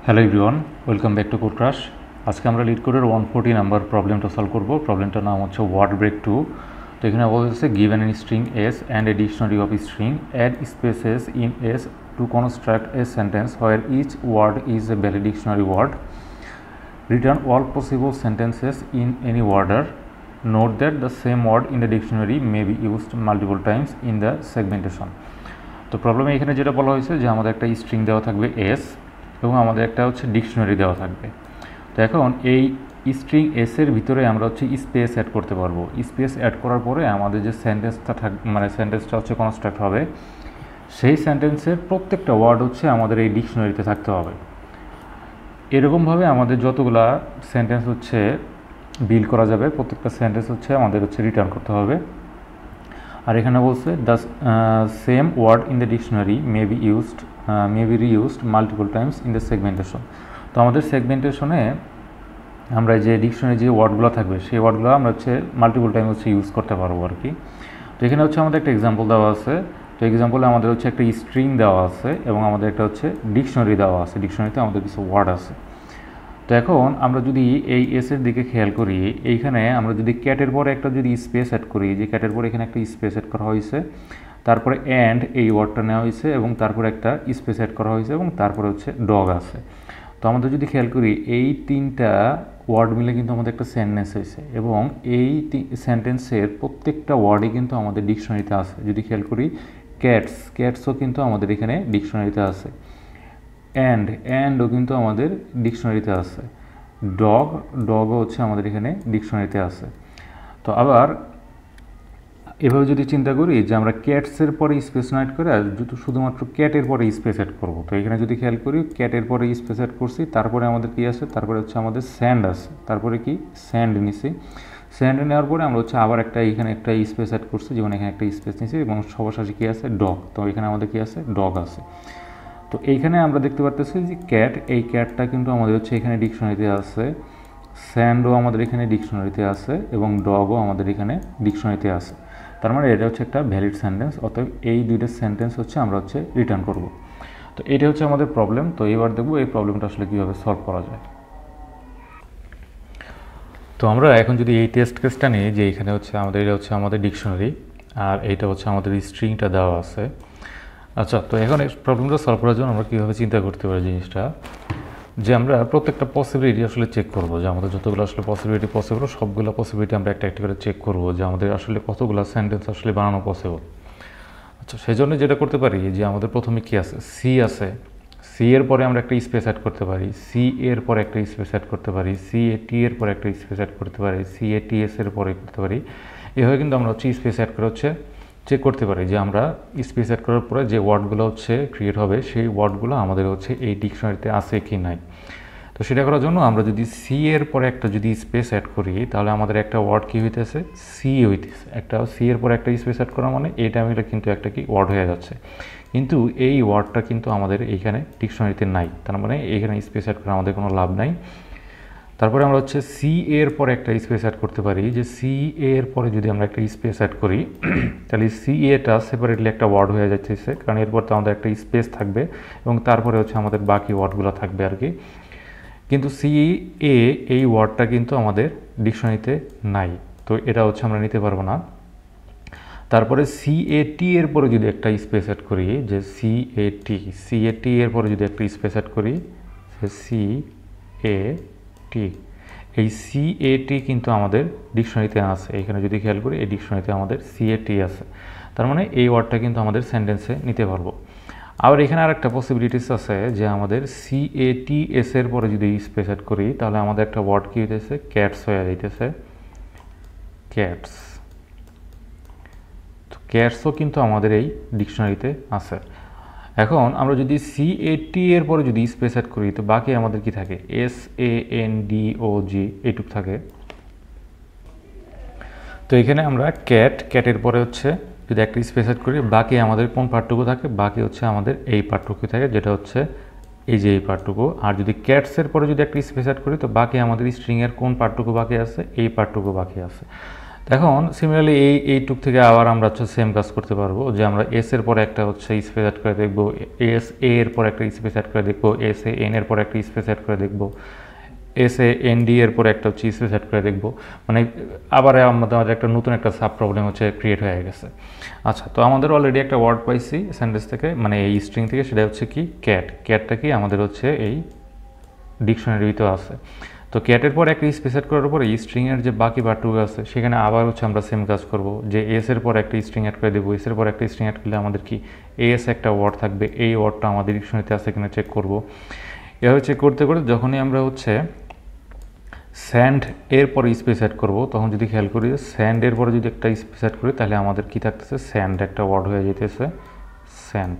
Hello everyone, welcome back to code crash. আজকে আমরা lead কোডের 140 নাম্বার প্রবলেমটা সলভ করব। প্রবলেমটার নাম হচ্ছে ওয়ার্ড ব্রেক 2। তো এখানে বলতেছে given an string S and a dictionary of string add spaces in S to construct a sentence where each word is a valid dictionary word. Return all possible sentences in any order. Note that the same word in the dictionary may be used multiple times in the segmentation. তো প্রবলেমে এখানে যেটা বলা হয়েছে যে আমাদের একটা string দেওয়া থাকবে এস এবং আমাদের একটা হচ্ছে ডিকশনারি দেওয়া থাকবে। তো এখন এই স্ট্রিং এসের ভিতরে আমরা হচ্ছে স্পেস অ্যাড করতে পারবো। স্পেস অ্যাড করার পরে আমাদের যে সেন্টেন্সটা সেন্টেন্সটা হচ্ছে কনস্ট্রাক্ট হবে, সেই সেন্টেন্সের প্রত্যেকটা ওয়ার্ড হচ্ছে আমাদের এই ডিকশনারিতে থাকতে হবে। এরকমভাবে আমাদের যতগুলা সেন্টেন্স হচ্ছে বিল্ড করা যাবে, প্রত্যেকটা সেন্টেন্স হচ্ছে আমাদের হচ্ছে রিটার্ন করতে হবে। আর এখানে বলছে the same word in the dictionary may be reused multiple times in the segmentation. তো আমাদের সেগমেন্টেশনে আমরা যে ডিকশনারি যে ওয়ার্ডগুলো থাকবে সেই ওয়ার্ডগুলো আমরা হচ্ছে মাল্টিপল টাইম হচ্ছে ইউজ করতে পারবো আর কি। তো এখানে হচ্ছে আমাদের একটা এক্সাম্পল দেওয়া আছে। তো এক্সাম্পলে আমাদের হচ্ছে একটা স্ট্রিং দেওয়া আছে এবং আমাদের একটা হচ্ছে ডিকশনারি দেওয়া আছে। ডিকশনারিতে আমাদের কিছু ওয়ার্ড আছে। তো এখন আমরা যদি এই এসের দিকে খেয়াল করি, এইখানে আমরা যদি ক্যাটের পরে একটা যদি স্পেস অ্যাড করি, যে ক্যাটের পরে এখানে একটা স্পেস অ্যাড করা হয়েছে, তারপরে অ্যান্ড এই ওয়ার্ডটা নেওয়া হয়েছে এবং তারপরে একটা স্পেস অ্যাড করা হয়েছে এবং তারপরে হচ্ছে ডগ আছে। তো আমাদের যদি খেয়াল করি এই তিনটা ওয়ার্ড মিলে কিন্তু আমাদের একটা সেন্টেন্স হয়েছে এবং এই সেন্টেন্সের প্রত্যেকটা ওয়ার্ডই কিন্তু আমাদের ডিকশনারিতে আছে। যদি খেয়াল করি ক্যাটসও কিন্তু আমাদের এখানে ডিকশনারিতে আছে, অ্যান্ডও কিন্তু আমাদের ডিকশনারিতে আছে, ডগও হচ্ছে আমাদের এখানে ডিকশনারিতে আছে। তো আবার এভাবে যদি চিন্তা করি যে আমরা ক্যাটসের পরে স্পেস অ্যাড করে শুধুমাত্র ক্যাটের পরে স্পেস অ্যাড করবো, তো এখানে যদি খেয়াল করি ক্যাটের পরে স্পেস অ্যাড করছি, তারপরে আমাদের কি আছে, তারপরে হচ্ছে আমাদের স্যান্ড আছে, তারপরে কি স্যান্ড নিছি, স্যান্ড নেওয়ার পরে আমরা হচ্ছে আবার একটা এখানে একটা স্পেস অ্যাড করছি, যেমন এখানে একটা স্পেস নিছি এবং সর্বশেষে কী আছে, ডগ। তো এখানে আমাদের কি আছে, ডগ আছে। তো এইখানে আমরা দেখতে পারতেছি যে এই ক্যাটটা কিন্তু আমাদের হচ্ছে এখানে ডিকশনারিতে আছে, স্যান্ডও আমাদের এখানে ডিকশনারিতে আছে এবং ডগও আমাদের এখানে ডিকশনারিতে আছে। তার মানে এটা হচ্ছে একটা ভ্যালিড সেন্টেন্স। অতএব এই দুইটা সেন্টেন্স হচ্ছে আমরা হচ্ছে রিটার্ন করব। তো এটা হচ্ছে আমাদের প্রবলেম। তো এবার দেখব এই প্রবলেমটা আসলে কীভাবে সলভ করা যায়। তো আমরা এখন যদি এই টেস্ট কেসটা নিই, যে এখানে হচ্ছে আমাদের এটা হচ্ছে আমাদের ডিকশনারি আর এইটা হচ্ছে আমাদের স্ট্রিংটা দেওয়া আছে। আচ্ছা, তো এখন এই প্রবলেমটা সলভ করার জন্য আমরা কীভাবে চিন্তা করতে পারি জিনিসটা, যে আমরা প্রত্যেকটা পসিবিলিটি আসলে চেক করব, যে আমাদের যতগুলো আসলে পসিবিলিটি সবগুলো পসিবিলিটি আমরা একটা একটা করে চেক করব, যে আমাদের আসলে কতগুলো সেন্টেন্স আসলে বানানো পসিবল। আচ্ছা, সেই জন্য যেটা করতে পারি যে আমাদের প্রথমে কী আছে, সি আছে, সি এর পরে আমরা একটা স্পেস অ্যাড করতে পারি, সি এর পরে একটা স্পেস অ্যাড করতে পারি, সি এ টি এর পরে একটা স্পেস অ্যাড করতে পারি, সি এ টি এস এর পরে করতে পারি। এভাবে কিন্তু আমরা হচ্ছে স্পেস অ্যাড করে হচ্ছে চেক করতে পারি যে আমরা স্পেস অ্যাড করার পরে যে ওয়ার্ডগুলো হচ্ছে ক্রিয়েট হবে সেই ওয়ার্ডগুলো আমাদের হচ্ছে এই ডিকশনারিতে আছে কি নাই। তো সেটা করার জন্য আমরা যদি সি এর পরে একটা যদি স্পেস অ্যাড করি, তাহলে আমাদের একটা ওয়ার্ড কী হইতেছে, সি হইতেছে। একটা সি এর পরে একটা স্পেস অ্যাড করা মানে এই টাইমে কিন্তু একটা কি ওয়ার্ড হয়ে যাচ্ছে, কিন্তু এই ওয়ার্ডটা কিন্তু আমাদের এইখানে ডিকশনারিতে নাই। তার মানে এখানে স্পেস অ্যাড করে আমাদের কোনো লাভ নাই। তারপরে আমরা হচ্ছে সি এর পরে একটা স্পেস অ্যাড করতে পারি, যে সি এর পরে যদি আমরা একটা স্পেস অ্যাড করি তাহলে সি এটা সেপারেটলি একটা ওয়ার্ড হয়ে যাচ্ছে, কারণ এরপর তো আমাদের একটা স্পেস থাকবে এবং তারপরে হচ্ছে আমাদের বাকি ওয়ার্ডগুলো থাকবে আর কি। কিন্তু সি এ এই ওয়ার্ডটা কিন্তু আমাদের ডিকশনারিতে নাই, তো এটা হচ্ছে আমরা নিতে পারবো না। তারপরে সি এ টি এর পরে যদি একটা স্পেস অ্যাড করি, যে সি এ টি এর পরে যদি একটা স্পেস অ্যাড করি, সি এ টি, এই সি এ টি কিন্তু আমাদের ডিকশনারিতে আছে। এখানে যদি খেয়াল করি এই ডিকশনারিতে আমাদের সি এ টি আছে, তার মানে এই ওয়ার্ডটা কিন্তু আমাদের সেন্টেন্সে নিতে পারবো। আবার এখানে আর একটা পসিবিলিটিস আছে, যে আমাদের সি এ টি এস এর পরে যদি স্পেস অ্যাড করি, তাহলে আমাদের একটা ওয়ার্ড কী হইতেছে, ক্যাটস হয়ে যাইতেছে, ক্যাটস। তো ক্যাটসও কিন্তু আমাদের এই ডিকশনারিতে আছে। এখন আমরা যদি সি এ টি এর পরে যদি স্পেস অ্যাড করি, তো বাকি আমাদের কি থাকে, এস এ এন ডি ও জি এইটুক থাকে। তো এখানে আমরা ক্যাটের পরে হচ্ছে যদি একটা স্পেস অ্যাড করি, বাকি আমাদের কোন পার্টটুকু থাকে, বাকি হচ্ছে আমাদের এই পার্টটুকু থাকে, যেটা হচ্ছে এই যে এই পার্টটুকু। আর যদি ক্যাটসের পরে যদি একটা স্পেস অ্যাড করি, তো বাকি আমাদের স্ট্রিংয়ের কোন পার্টটুকু বাকি আছে, এই পার্টটুকু বাকি আছে। এখন সিমিলারলি এইটুক থেকে আবার আমরা হচ্ছে সেম কাজ করতে পারবো, যে আমরা এস এর পরে একটা হচ্ছে স্পেস অ্যাড করে দেখবো, এস এ এর পর একটা স্পেস অ্যাড করে দেখবো, এস এ এন এর পর একটা স্পেস অ্যাড করে দেখবো, এস এ এন ডি এর পর একটা হচ্ছে স্পেস অ্যাড করে দেখবো। মানে আবার আমাদের একটা নতুন একটা সাব প্রবলেম হচ্ছে ক্রিয়েট হয়ে গেছে। আচ্ছা, তো আমাদের অলরেডি একটা ওয়ার্ড পাইছি সেন্টেন্স থেকে, মানে এই স্ট্রিং থেকে, সেটা হচ্ছে কি ক্যাট। ক্যাটটা কি আমাদের হচ্ছে এই ডিকশনারির ভিতরে আছে। তো ক্যাটের পর একটা স্পেস অ্যাড করার পরে স্ট্রিংয়ের যে বাকি পার্টটুকু আছে সেখানে আবার হচ্ছে আমরা সেম কাজ করব, যে এস এর পর একটা স্ট্রিং অ্যাড করে দেবো। এস এর পর একটা স্ট্রিং অ্যাড করলে আমাদের কি এস একটা ওয়ার্ড থাকবে, এই ওয়ার্ডটা আমাদের ডিকশনারিতে আছে কিনা চেক করব। এভাবে চেক করতে করতে যখনই আমরা হচ্ছে স্যান্ড এর পরে স্পেস অ্যাড করবো, তখন যদি খেয়াল করি যে স্যান্ড এর পরে যদি একটা স্পেস অ্যাড করি তাহলে আমাদের কি থাকতেছে, স্যান্ড একটা ওয়ার্ড হয়ে যেতেছে। স্যান্ড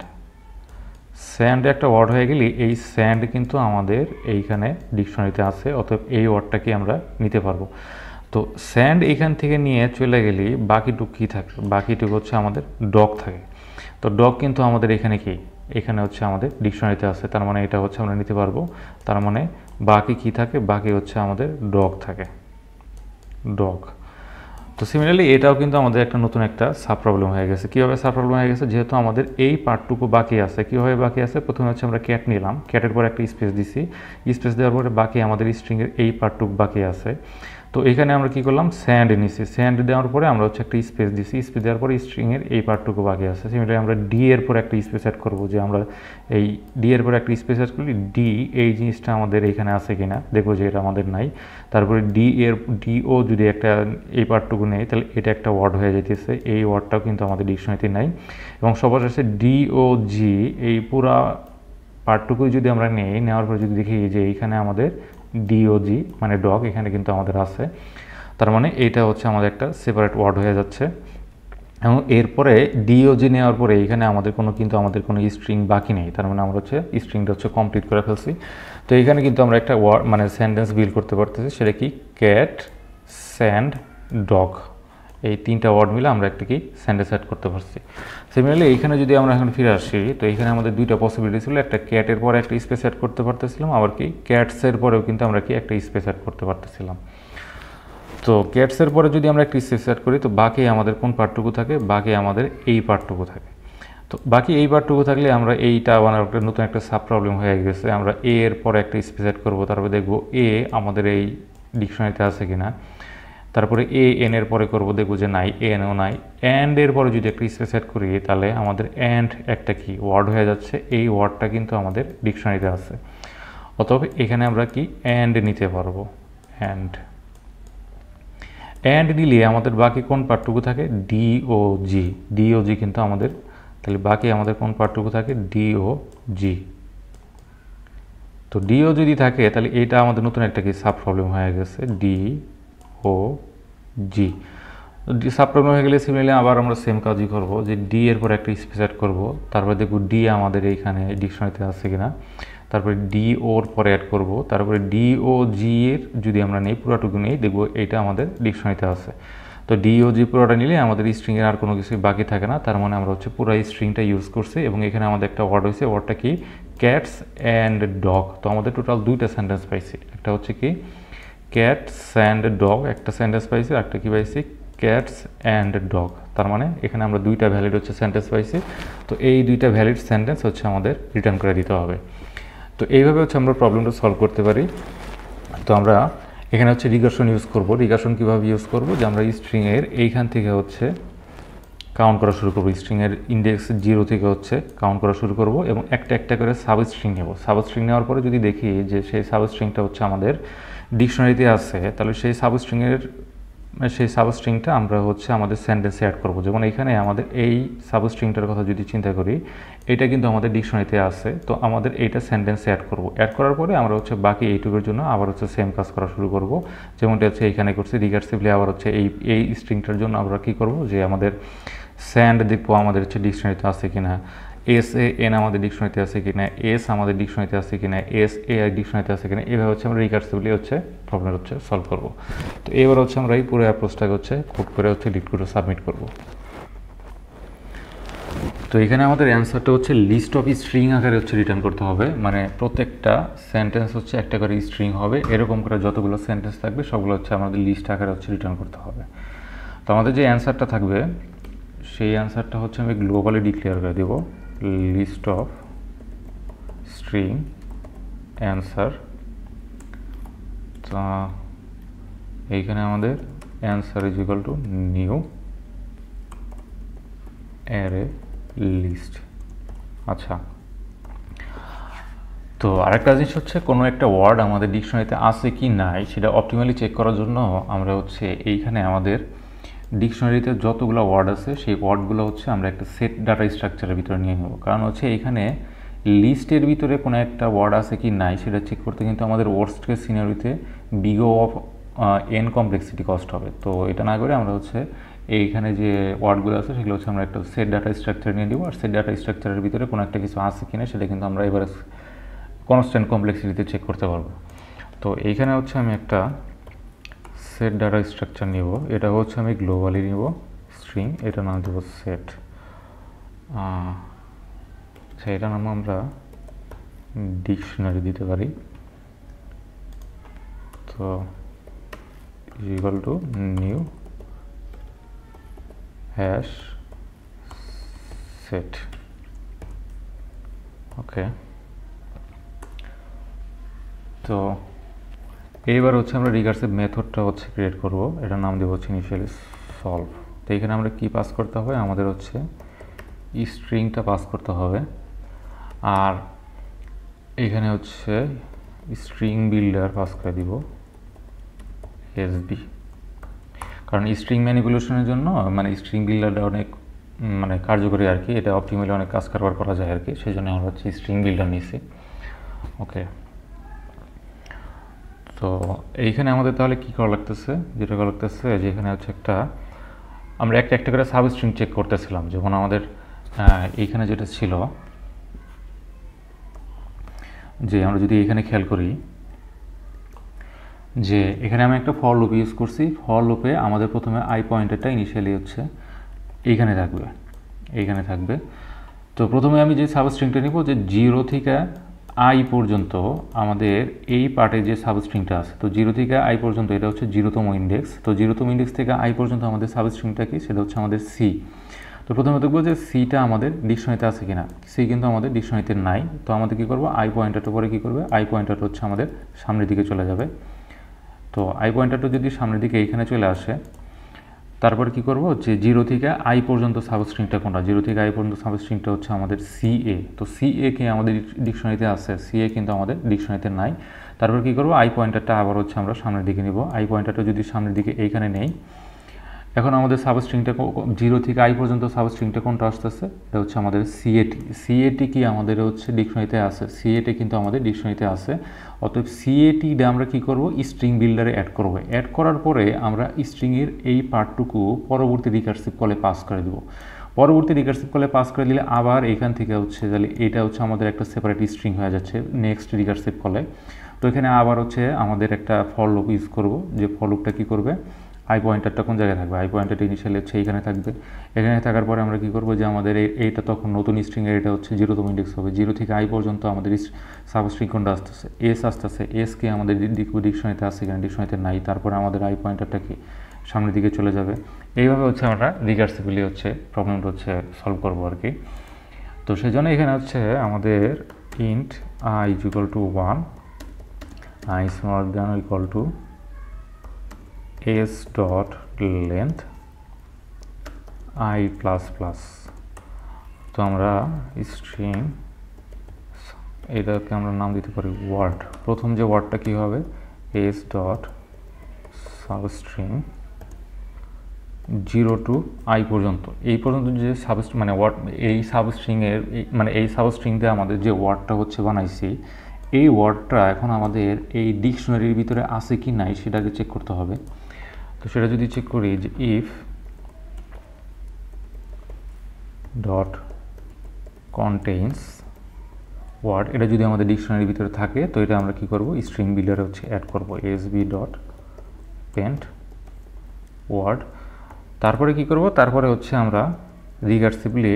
স্যান্ড একটা ওয়ার্ড হয়ে গেলে এই স্যান্ড কিন্তু আমাদের এইখানে ডিকশনারিতে আছে, অতএব এই ওয়ার্ডটাকে আমরা নিতে পারবো। তো স্যান্ড এইখান থেকে নিয়ে চলে গেলে বাকিটুকু কী থাকে, বাকিটুকু হচ্ছে আমাদের ডগ থাকে। তো ডগ কিন্তু আমাদের এখানে কি, এখানে হচ্ছে আমাদের ডিকশনারিতে আছে, তার মানে এটা হচ্ছে আমরা নিতে পারবো। তার মানে বাকি কি থাকে, বাকি হচ্ছে আমাদের ডগ থাকে, ডগ। তো সিমিলারলি এটাও কিন্তু আমাদের একটা নতুন একটা সাব প্রবলেম হয়ে গেছে। কীভাবে সাব প্রবলেম হয়ে গেছে, যেহেতু আমাদের এই পার্টটুকু বাকি আছে। কীভাবে বাকি আছে, প্রথমে হচ্ছে আমরা ক্যাট নিলাম, ক্যাটের পর একটা স্পেস দিছি, স্পেস দেওয়ার পরে বাকি আমাদের স্ট্রিংয়ের এই পার্টটুকু বাকি আছে। তো এখানে আমরা কি করলাম, স্যান্ড নিছি, স্যান্ড দেওয়ার পরে আমরা হচ্ছে একটা স্পেস দিছি, স্পেস দেওয়ার পরে স্ট্রিংয়ের এই পার্টটুকু বাকি আছে। সিমিলারলি আমরা ডি এর পর একটা স্পেস অ্যাড করবো, যে আমরা এই ডি এর পর একটা স্পেস অ্যাড করলে ডি এই জিনিসটা আমাদের এইখানে আছে কিনা দেখবো, যে এটা আমাদের নাই। তারপরে ডিও যদি একটা এই পার্টটুকু নেই তাহলে এটা একটা ওয়ার্ড হয়ে যেতেছে, এই ওয়ার্ডটাও কিন্তু আমাদের ডিকশনারিতে নাই। এবং সর্বশেষে ডিওজি এই পুরা পার্টটুকুই যদি আমরা নেওয়ার পরে যদি দেখি যে এইখানে আমাদের ডিওজি মানে ডগ এখানে কিন্তু আমাদের আছে, তার মানে এইটা হচ্ছে আমাদের একটা সেপারেট ওয়ার্ড হয়ে যাচ্ছে। এবং এরপরে ডিওজি নেওয়ার পরে এখানে আমাদের কোনো স্ট্রিং বাকি নেই, তার মানে আমরা হচ্ছে স্ট্রিংটা হচ্ছে কমপ্লিট করে ফেলছি। তো এখানে কিন্তু আমরা একটা ওয়ার্ড মানে সেন্টেন্স বিল্ড করতে পারতেছি, সেটা কি ক্যাট স্যান্ড ডগ, এই তিনটা ওয়ার্ড মিলে আমরা একটা কি সেন্টেন্স অ্যাড করতে পারছি। সিমিলারলি এইখানে যদি আমরা এখন ফিরে আসি, তো এইখানে আমাদের দুইটা পসিবিলিটি ছিল, একটা ক্যাটের পরে একটা স্পেস অ্যাড করতে পারতেছিলাম, আবার কি ক্যাটসের পরেও কিন্তু আমরা কি একটা স্পেস অ্যাড করতে পারতেছিলাম। তো ক্যাটসের পরে যদি আমরা একটা স্পেস অ্যাড করি তো বাকি আমাদের কোন পার্টটুকু থাকে, বাকি আমাদের এই পার্টটুকু থাকে। তো বাকি এই পার্টটুকু থাকলে আমরা এইটা আবার একটা নতুন একটা সাব প্রবলেম হয়ে গেছে, আমরা এ এর পরে একটা স্পেস অ্যাড করবো, তারপরে দেখবো এ আমাদের এই ডিকশনারিতে আছে কিনা। তারপরে এ এন এর পরে করবো, দেখবো যে নাই, এনও নাই। অ্যান্ড এর পরে যদি একটা স্পেস অ্যাড করি তাহলে আমাদের অ্যান্ড একটা কি ওয়ার্ড হয়ে যাচ্ছে, এই ওয়ার্ডটা কিন্তু আমাদের ডিকশনারিতে আছে, অতএব এখানে আমরা কি অ্যান্ড নিতে পারবো। অ্যান্ড নিলে আমাদের বাকি কোন পার্টটুকু থাকে, ডিওজি কিন্তু আমাদের, তাহলে বাকি আমাদের কোন পার্টটুকু থাকে, ডিওজি। তো ডিও যদি থাকে তাহলে এইটা আমাদের নতুন একটা কি সাব প্রবলেম হয়ে গেছে, ডিওজি। সাব প্রবলেম হয়ে গেলে সিমিলারলি আবার আমরা সেম কাজই করব, যে ডি এর পর একটা স্পেস অ্যাড করবো, তারপরে দেখব ডি আমাদের এইখানে ডিকশনারিতে আছে কিনা, তারপরে ডি ওর পরে অ্যাড করব, তারপরে ডিওজি এর যদি আমরা নেই পুরোটুকু নেই, দেখব এইটা আমাদের ডিকশনারিতে আছে। তো ডিওজি পুরোটা নিলে আমাদের স্ট্রিংয়ের আর কোনো কিছু বাকি থাকে না, তার মানে আমরা হচ্ছে পুরো স্ট্রিংটা ইউজ করছি। এবং এখানে আমাদের একটা ওয়ার্ড হয়েছে, ওয়ার্ডটা কি ক্যাটস অ্যান্ড ডগ। তো আমাদের টোটাল দুইটা সেন্টেন্স পাইছি, একটা হচ্ছে কি ক্যাটস অ্যান্ড ডগ একটা সেন্টেন্স পাইছি, একটা কি পাইছি ক্যাটস অ্যান্ড ডগ। তার মানে এখানে আমরা দুইটা ভ্যালিড হচ্ছে সেন্টেন্স পাইছি। তো এই দুইটা ভ্যালিড সেন্টেন্স হচ্ছে আমাদের রিটার্ন করে দিতে হবে। তো এইভাবে হচ্ছে আমরা প্রবলেমটা সলভ করতে পারি। তো আমরা এখানে হচ্ছে রিকার্শন ইউজ করব। রিকার্শন কীভাবে ইউজ করব, যে আমরা স্ট্রিংয়ের এইখান থেকে হচ্ছে কাউন্ট করা শুরু করবো, স্ট্রিংয়ের ইন্ডেক্স 0 থেকে হচ্ছে কাউন্ট করা শুরু করব এবং একটা একটা করে সাব স্ট্রিং নেব। সাব স্ট্রিং নেওয়ার পরে যদি দেখি যে সেই সাব স্ট্রিংটা হচ্ছে আমাদের ডিকশনারিতে আছে, তাহলে সেই সাবস্ট্রিংটা আমরা হচ্ছে আমাদের সেন্টেন্সে অ্যাড করব। যেমন এখানে আমাদের এই সাবস্ট্রিংটার কথা যদি চিন্তা করি, এটা কিন্তু আমাদের ডিকশনারিতে আছে, তো আমাদের এইটা সেন্টেন্সে অ্যাড করব। অ্যাড করার পরে আমরা হচ্ছে বাকি এইটুকুর জন্য আবার হচ্ছে সেম কাজ করা শুরু করব, যেমনটা হচ্ছে এইখানে করছি। রিকার্সিভলি আবার হচ্ছে এই স্ট্রিংটার জন্য আমরা কী করব, যে আমাদের স্যান্ড দেখবো আমাদের হচ্ছে ডিকশনারিতে আছে কিনা, এস এ এন আমাদের ডিকশনারিতে আছে কিনা, এস আমাদের ডিকশনারিতে আছে কিনা, এস এ আই ডিকশনারিতে আছে কিনা, এভাবে হচ্ছে আমরা রিকার্সিভলি হচ্ছে প্রবলেম হচ্ছে সলভ করব। তো এবার হচ্ছে আমরা এই পুরো অ্যাপ্রোচটাকে হচ্ছে কোড করে হচ্ছে লিড করে সাবমিট করব। তো এখানে আমাদের অ্যান্সারটা হচ্ছে লিস্ট অফ স্ট্রিং আকারে হচ্ছে রিটার্ন করতে হবে, মানে প্রত্যেকটা সেন্টেন্স হচ্ছে একটা করে স্ট্রিং হবে, এরকম করে যতগুলো সেন্টেন্স থাকবে সবগুলো হচ্ছে আমাদের লিস্ট আকারে হচ্ছে রিটার্ন করতে হবে। তো আমাদের যে অ্যান্সারটা থাকবে সেই অ্যান্সারটা হচ্ছে আমি গ্লোবালি ডিক্লেয়ার করে দেব লিস্ট অফ স্ট্রিং অ্যান্সার। তো এইখানে আমাদের answer is equal to new array list. আচ্ছা, তো আরেকটা জিনিস হচ্ছে কোনো একটা ওয়ার্ড আমাদের ডিকশনারিতে আছে কি নাই সেটা অপটিমালি চেক করার জন্য আমরা হচ্ছে এইখানে আমাদের ডিকশনারিতে যতগুলো ওয়ার্ড আছে সেই ওয়ার্ডগুলো হচ্ছে আমরা একটা সেট ডাটা স্ট্রাকচারের ভিতরে নিয়ে নেব। কারণ হচ্ছে এইখানে লিস্টের ভিতরে কোনো একটা ওয়ার্ড আছে কি নাই সেটা চেক করতে কিন্তু আমাদের ওয়ার্স্ট কেস সিনারিওতে big O of N complexity cost হবে। তো এটা না করে আমরা হচ্ছে এইখানে যে ওয়ার্ডগুলো আছে সেগুলো হচ্ছে আমরা একটা সেট ডাটা স্ট্রাকচার নিয়ে দিব, আর সেট ডাটা স্ট্রাকচারের ভিতরে কোনো একটা কিছু আছে কিনা সেটা কিন্তু আমরা এবারে কনস্ট্যান্ট কমপ্লেক্সিটিতে চেক করতে পারবো। তো এইখানে হচ্ছে আমি একটা সেট ডাটা স্ট্রাকচার নিব, এটা হচ্ছে আমি গ্লোবালি নিব স্ট্রিং, এটা নাম দেব সেট। আচ্ছা, এটা নাম আমরা ডিকশনারি দিতে পারি। তো equal to new hash set. Okay, তো এইবার হচ্ছে আমরা রিকার্সিভ মেথডটা হচ্ছে ক্রিয়েট করব, এটার নাম দেবো হচ্ছে ইনিশিয়ালি সলভ। তো এখানে আমরা কি পাস করতে হবে, আমাদের হচ্ছে স্ট্রিংটা পাস করতে হবে, আর এখানে হচ্ছে স্ট্রিং বিল্ডার পাস করে দিব এসবি। কারণ স্ট্রিং ম্যানিপুলেশনের জন্য মানে স্ট্রিং বিল্ডারটা অনেক মানে কার্যকরী আর কি, এটা অপটিমালি অনেক কাজ কারবার করা যায় আর কি, সেই জন্য আমরা হচ্ছে স্ট্রিং বিল্ডার নিয়েছি। ওকে, তো এইখানে আমাদের তাহলে কী করা লাগতেছে, যেটা করা লাগতেছে যে এখানে হচ্ছে আমরা একটা করে সাব স্ট্রিং চেক করতেছিলাম। যেমন আমাদের এইখানে যেটা ছিল যে আমরা যদি এখানে খেয়াল করি যে এখানে আমি একটা ফর লুপ ইউজ করছি, ফর লুপে আমাদের প্রথমে আই পয়েন্টারটা ইনিশিয়ালি হচ্ছে এইখানে থাকবে। তো প্রথমে আমি যে সাব স্ট্রিংটা নিব যে 0 থেকে আই পর্যন্ত আমাদের এই পার্টে যে সাবস্ট্রিংটা আছে, তো 0 থেকে আই পর্যন্ত এটা হচ্ছে 0তম ইন্ডেক্স। তো 0তম ইন্ডেক্স থেকে আই পর্যন্ত আমাদের সাবস্ট্রিংটা কি, সেটা হচ্ছে আমাদের সি। তো প্রথমে দেখবো যে সিটা আমাদের ডিকশনারিতে আছে কিনা, সি কিন্তু আমাদের ডিকশনারিতে নাই। তো আমাদের কী করবো, আই পয়েন্টারটা পরে কী করবে, আই পয়েন্টারটা হচ্ছে আমাদের সামনের দিকে চলে যাবে। তো আই পয়েন্টারটা যদি সামনের দিকে এইখানে চলে আসে, তারপর কি করব যে 0 থেকে আই পর্যন্ত সাবস্ট্রিংটা কোনটা, 0 থেকে আই পর্যন্ত সাবস্ট্রিংটা হচ্ছে আমাদের সিএ। তো সিএ কে আমাদের ডিকশনারিতে আছে, সিএ কিন্তু আমাদের ডিকশনারিতে নাই। তারপর কি করব, আই পয়েন্টারটা আবার হচ্ছে আমরা সামনের দিকে নিব। আই পয়েন্টারটা যদি সামনের দিকে এইখানে নেই, এখন আমাদের সাবস্ট্রিংটা 0 থেকে আই পর্যন্ত সাবস্ট্রিংটা কোনটা আসতেছে, এটা হচ্ছে আমাদের সিএটি। সিএটি কি আমাদের হচ্ছে ডিকশনারিতে আছে, সিএটি কিন্তু আমাদের ডিকশনারিতে আছে। অতএব সিএটিটা আমরা কি করব, স্ট্রিং বিল্ডারে অ্যাড করব। অ্যাড করার পরে আমরা স্ট্রিংয়ের এই পার্টটুকু পরবর্তী রিকার্সিভ কলে পাস করে দেব। পরবর্তী রিকার্সিভ কলে পাস করে দিলে আবার এখান থেকে হচ্ছে তাহলে এটা হচ্ছে আমাদের একটা সেপারেট স্ট্রিং হয়ে যাচ্ছে নেক্সট রিকার্সিভ কলে। তো এখানে আবার হচ্ছে আমাদের একটা ফর লুপ ইউজ করব, যে ফর লুপটা কী করবে, আই পয়েন্টারটা কোন জায়গায় থাকবে, আই পয়েন্টারটা ইনিশিয়ালি হচ্ছে এইখানে থাকবে। এখানে থাকার পরে আমরা কী করবো, যে আমাদের এইটা তখন নতুন স্ট্রিংয়ের এটা হচ্ছে 0তম ইন্ডেক্স হবে। 0 থেকে আই পর্যন্ত আমাদের সাবস্ট্রিং কোনটা আসতেছে, এস আসতেছে। এসকে আমাদের ডিকশনারিতে আসছে কিনা, ডিকশনারিতে নাই। তারপরে আমাদের আই পয়েন্টারটা কি সামনের দিকে চলে যাবে। এইভাবে হচ্ছে আমরা রিকার্সিভলি হচ্ছে প্রবলেমটা হচ্ছে সলভ করবো আর কি। তো সেই জন্য এখানে হচ্ছে আমাদের int I is equal two 1, I small than equal to s dot length I plus plus. তো আমরা স্ট্রিং এটাকে আমরা নাম দিতে পারি ওয়ার্ড। প্রথম যে ওয়ার্ডটা কী হবে, s dot substring 0 to i পর্যন্ত, এই পর্যন্ত যে মানে ওয়ার্ড, এই সাবস্ট্রিংয়ের মানে এই সাবস্ট্রিংতে আমাদের যে ওয়ার্ডটা হচ্ছে বানাইছি, এই ওয়ার্ডটা এখন আমাদের এই ডিকশনারির ভিতরে আছে কি নাই সেটাকে চেক করতে হবে। তো সেটা যদি চেক করি যে ইফ ডট কন্টেইনস ওয়ার্ড, এটা যদি আমাদের ডিকশনারির ভিতরে থাকে, তো এটা আমরা কি করব, স্ট্রিং বিল্ডারে হচ্ছে অ্যাড করব এসবি ডট পেন্ট ওয়ার্ড। তারপরে কি করব, তারপরে হচ্ছে আমরা রিকার্সিভলি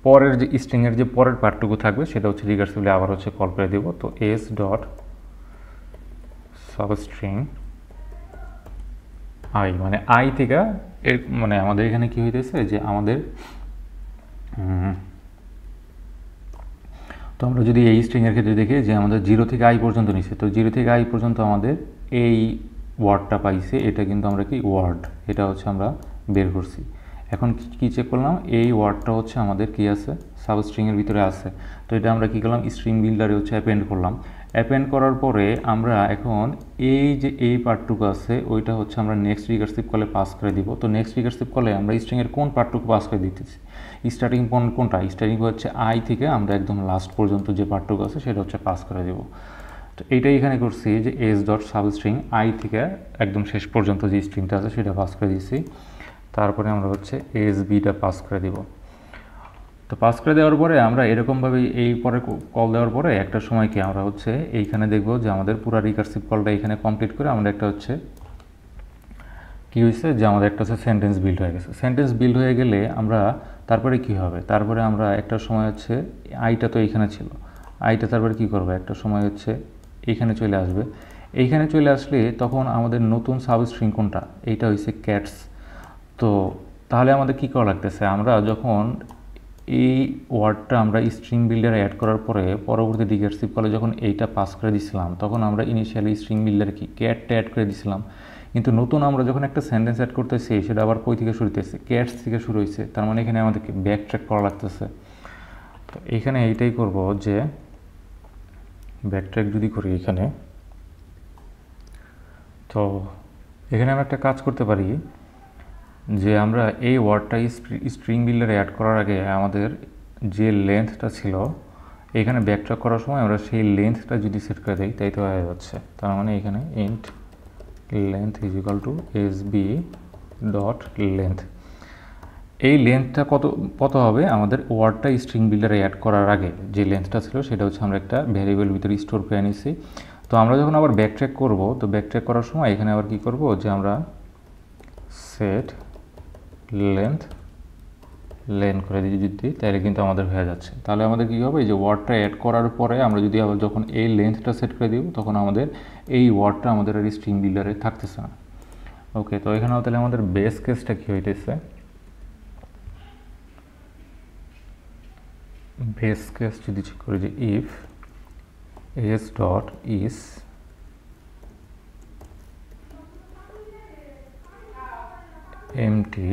পরের যে স্ট্রিংয়ের যে পরের পার্টটুকু থাকবে সেটা হচ্ছে রিকার্সিভলি আবার হচ্ছে কল করে দেব। তো এস ডট সাবস্ট্রিং আই মানে আই থেকে মানে আমাদের এখানে কি হইতেছে যে আমাদের তো আমরা যদি এই স্ট্রিংয়ের ক্ষেত্রে দেখি যে আমাদের 0 থেকে আই পর্যন্ত নিচ্ছে, তো 0 থেকে আই পর্যন্ত আমাদের এই ওয়ার্ডটা পাইছে, এটা কিন্তু আমরা কি ওয়ার্ড, এটা হচ্ছে আমরা বের করছি। এখন কি চেক করলাম, এই ওয়ার্ডটা হচ্ছে আমাদের কি আছে, সাবস্ট্রিংয়ের ভিতরে আছে। তো এটা আমরা কি করলাম, স্ট্রিং বিল্ডারে হচ্ছে অ্যাপেন্ড করলাম। অ্যাপেন্ড করার পরে আমরা এখন এই যে এই পার্টটুকু আছে ওইটা হচ্ছে আমরা নেক্সট রিকারসিভ কলে পাস করে দিব। তো নেক্সট রিকারসিভ কলে আমরা স্ট্রিংয়ের কোন পার্টটুকু পাস করে দিতেছি, স্টার্টিং পয়েন্ট কোনটা, স্টার্টিং হচ্ছে আই থেকে আমরা একদম লাস্ট পর্যন্ত যে পার্টটুকু আছে সেটা হচ্ছে পাস করে দেব। তো এইটাই এখানে করছি যে এস ডট সাবস্ট্রিং আই থেকে একদম শেষ পর্যন্ত যে স্ট্রিংটা আছে সেটা পাস করে দিয়েছি। তারপরে আমরা হচ্ছে এস বিটা পাস করে দিব। তো পাস করে দেওয়ার পরে আমরা এরকমভাবে এই পরে কল দেওয়ার পরে একটা সময় কি আমরা হচ্ছে এইখানে দেখব যে আমাদের পুরো রিকারসিভ কলটা এখানে কমপ্লিট করে আমরা একটা হচ্ছে কী হয়েছে যে আমাদের একটা হচ্ছে সেন্টেন্স বিল্ড হয়ে গেছে। সেন্টেন্স বিল্ড হয়ে গেলে আমরা তারপরে কি হবে, তারপরে আমরা একটা সময় হচ্ছে আইটা তো এইখানে ছিল, আইটা তারপরে কি করবে, একটা সময় হচ্ছে এইখানে চলে আসবে। এইখানে চলে আসলে তখন আমাদের নতুন সাবস্ট্রিং কোনটা, এইটা হচ্ছে ক্যাটস। তো তাহলে আমাদের কী করা লাগতেছে, আমরা যখন এই ওয়ার্ডটা আমরা স্ট্রিং বিল্ডারে অ্যাড করার পরে পরবর্তী রিকারসিভ কলে যখন এইটা পাস করে দিছিলাম তখন আমরা ইনিশিয়ালি স্ট্রিং বিল্ডারে কি ক্যাটটা অ্যাড করে দিছিলাম, কিন্তু নতুন আমরা যখন একটা সেন্টেন্স অ্যাড করতেছি সেটা আবার কই থেকে শুরু হইতেছে, ক্যাটস থেকে শুরু হয়েছে। তার মানে এখানে আমাদেরকে ব্যাক ট্র্যাক করা লাগতেছে। তো এইখানে এইটাই করব যে ব্যাক ট্র্যাক যদি করি এখানে, তো এখানে আমরা একটা কাজ করতে পারি যে আমরা এই ওয়ার্ডটা স্ট্রিং বিল্ডারে অ্যাড করার আগে আমাদের যে লেন্থটা ছিল এখানে ব্যাকট্র্যাক করার সময় আমরা সেই লেন্থটা যদি সেট করে দিই তাই তো হয়ে যাচ্ছে। তার মানে এখানে int length is equal to s b dot length, এই লেন্থটা কত হবে আমাদের ওয়ার্ডটা স্ট্রিং বিল্ডারে অ্যাড করার আগে যে লেন্থটা ছিল সেটা হচ্ছে আমরা একটা ভ্যারিয়েবল ভিতরে স্টোর করে নিয়েছি। তো আমরা যখন আবার ব্যাকট্র্যাক করব, তো ব্যাকট্র্যাক করার সময় এখানে আবার কি করব যে আমরা সেট লেন্থ করে দিয়ে যদি তাহলে কিন্তু আমাদের হয়ে যাচ্ছে। তাহলে আমাদের কী হবে, এই যে ওয়ার্ডটা অ্যাড করার পরে আমরা যদি আবার যখন এই লেন্থটা সেট করে দিব তখন আমাদের এই ওয়ার্ডটা আমাদের আর স্ট্রিং বিল্ডারে থাকতেছে না। ওকে, তো এখানেও তাহলে আমাদের বেস কেসটা কী হইতেছে, বেস কেস যদি চেক করি যে if s dot is empty,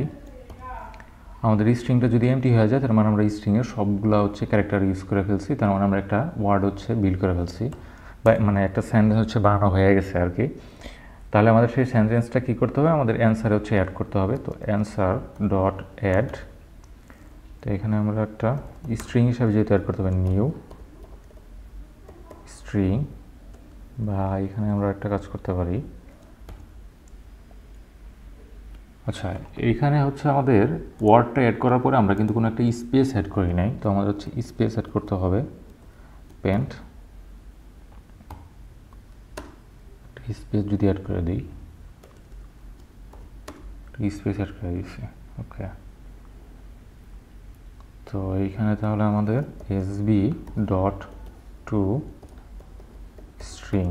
আমাদের স্ট্রিংটা যদি এমটি হয়ে যায় তার মানে আমরা স্ট্রিংয়ের সবগুলো হচ্ছে ক্যারেক্টার ইউজ করে ফেলছি, তার মানে আমরা একটা ওয়ার্ড হচ্ছে বিল্ড করে ফেলছি, বা মানে একটা সেন্টেন্স হচ্ছে বানানো হয়ে গেছে আর কি। তাহলে আমাদের সেই সেন্টেন্সটা কী করতে হবে, আমাদের অ্যান্সারে হচ্ছে অ্যাড করতে হবে। তো অ্যান্সার ডট অ্যাড, তো এখানে আমরা একটা স্ট্রিং হিসাবে যেহেতু অ্যাড করতে হবে নিউ স্ট্রিং, বা এখানে আমরা একটা কাজ করতে পারি, আচ্ছা এইখানে হচ্ছে আমাদের ওয়ার্ডটা অ্যাড করার পরে আমরা কিন্তু কোনো একটা স্পেস অ্যাড করি নাই, তো আমাদের হচ্ছে স্পেস অ্যাড করতে হবে, পেন্ট স্পেস যদি অ্যাড করে দিই, স্পেস অ্যাড করে দিচ্ছি। ওকে, তো এইখানে তাহলে আমাদের এসবি ডট টু স্ট্রিং,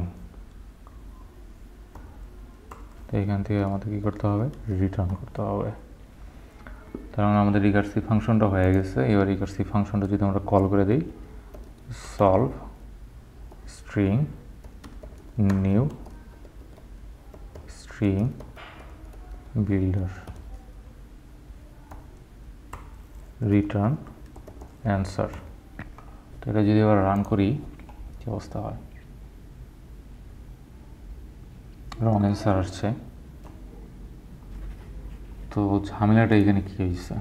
তো এইখান থেকে আমাদের কী করতে হবে, রিটার্ন করতে হবে। তার মানে আমাদের রিকার্সিভ ফাংশনটা হয়ে গেছে। এবার রিকার্সিভ ফাংশনটা যদি আমরা কল করে দিই, solve string new string builder return answer, তো এটা যদি আবার রান করি কী অবস্থা হয়, রং অ্যান্সার আসছে। তো ঝামেলাটা এখানে কী হয়েছে,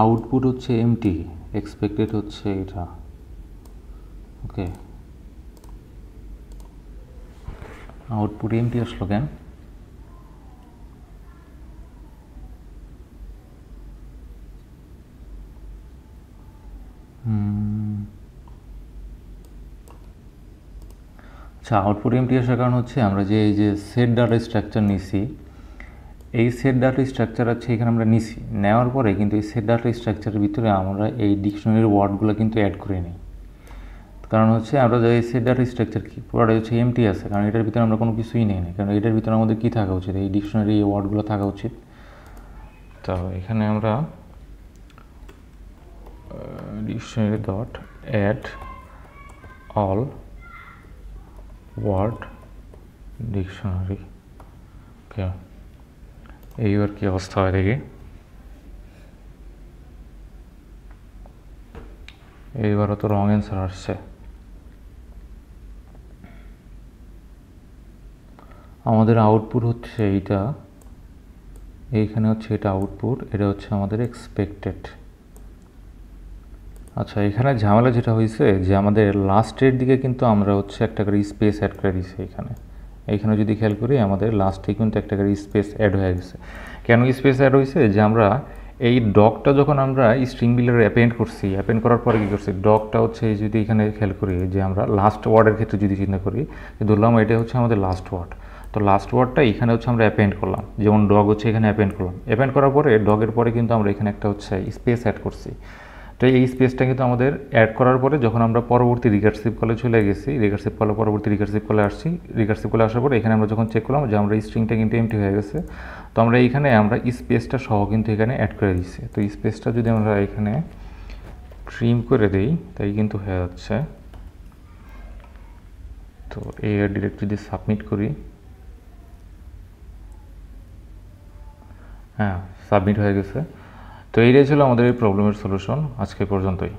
আউটপুট হচ্ছে এমটি, এক্সপেক্টেড হচ্ছে এটা। ওকে, আউটপুট এমটি আসলো কেন, আচ্ছা আউটপুট এমটি আসার কারণ হচ্ছে আমরা যে এই যে সেট ডাটা স্ট্রাকচার নিছি, এই সেট ডাটা স্ট্রাকচার আছে এখানে আমরা নিছি, নেওয়ার পরে কিন্তু এই সেট ডাটা স্ট্রাকচারের ভিতরে আমরা এই ডিকশনারির ওয়ার্ডগুলো কিন্তু অ্যাড করে নিই। তো কারণ হচ্ছে আমরা যে সেট ডাটা স্ট্রাকচার কি পুরোটাই হচ্ছে এমটি আছে, কারণ এটার ভিতরে আমরা কোনো কিছুই নেই না, কারণ এটার ভিতরে আমাদের কী থাকা উচিত, এই ডিকশনারি এই ওয়ার্ডগুলো থাকা উচিত। তো এখানে আমরা dictionary dot add all word dictionary. Okay, এইবার কী অবস্থা হয় দেখি। এইবারও তো রং অ্যান্সার আসছে। আমাদের আউটপুট হচ্ছে এইটা, এইখানে হচ্ছে এটা আউটপুট, এটা হচ্ছে আমাদের এক্সপেক্টেড। আচ্ছা, এখানে ঝামেলা যেটা হয়েছে যে আমাদের লাস্টের দিকে কিন্তু আমরা হচ্ছে একটা করে স্পেস অ্যাড করে দিয়েছি। এইখানে যদি খেয়াল করি আমাদের লাস্টে কিন্তু একটা করে স্পেস অ্যাড হয়ে গেছে। কেন স্পেস অ্যাড হয়েছে, যে আমরা এই ডগটা যখন আমরা স্ট্রিং বিল্ডারে অ্যাপেন্ড করছি, অ্যাপেন্ড করার পরে কী করছি, ডগটা হচ্ছে যদি এখানে খেয়াল করি যে আমরা লাস্ট ওয়ার্ডের ক্ষেত্রে যদি চিন্তা করি, ধরলাম এটা হচ্ছে আমাদের লাস্ট ওয়ার্ড, তো লাস্ট ওয়ার্ডটা এখানে হচ্ছে আমরা অ্যাপেন্ড করলাম, যেমন ডগ হচ্ছে এখানে অ্যাপেন্ড করলাম, অ্যাপেন্ড করার পরে ডগের পরে কিন্তু আমরা এখানে একটা হচ্ছে স্পেস অ্যাড করছি। তো এই স্পেসটা কিন্তু আমাদের অ্যাড করার পরে যখন আমরা পরবর্তী রিকার্সিভ কলে চলে গেছি, রিকার্সিভ কলে পরবর্তী রিকার্সিভ কলে আসছি, রিকার্সিভ কলে আসার পরে এখানে আমরা যখন চেক করলাম যে আমরা স্ট্রিংটা কিন্তু এমটি হয়ে গেছে, তো আমরা এইখানে আমরা স্পেসটা সহ কিন্তু এখানে অ্যাড করে দিচ্ছি। তো স্পেসটা যদি আমরা এখানে ট্রিম করে দিই তাই কিন্তু হয়ে যাচ্ছে। তো এই ডিরেক্ট যদি সাবমিট করি, হ্যাঁ সাবমিট হয়ে গেছে। তো এইটাই ছিল আমাদের এই প্রবলেমের সলিউশন আজকে পর্যন্তই।